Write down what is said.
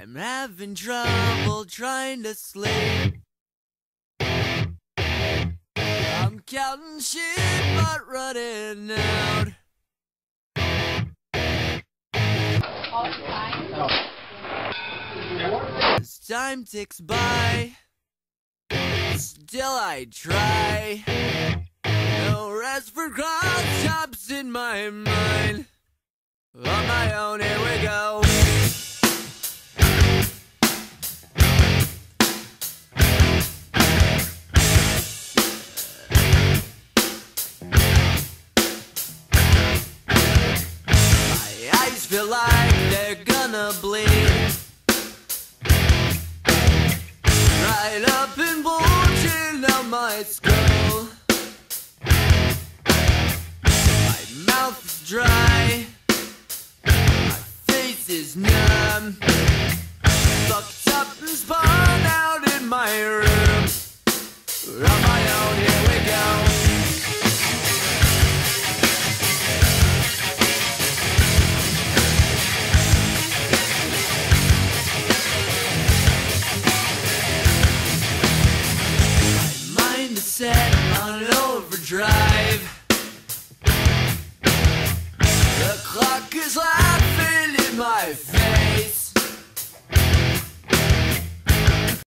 I'm having trouble trying to sleep. I'm counting sheep but running out. As time ticks by, still I try. No rest for cross-chops in my mind. On my own, here we go. My eyes feel like they're gonna bleed. Right up and bulging out my skull. My mouth is dry. My face is numb. Fucked up and spun out in my room. On my own, here we go. Set on overdrive. The clock is laughing in my face.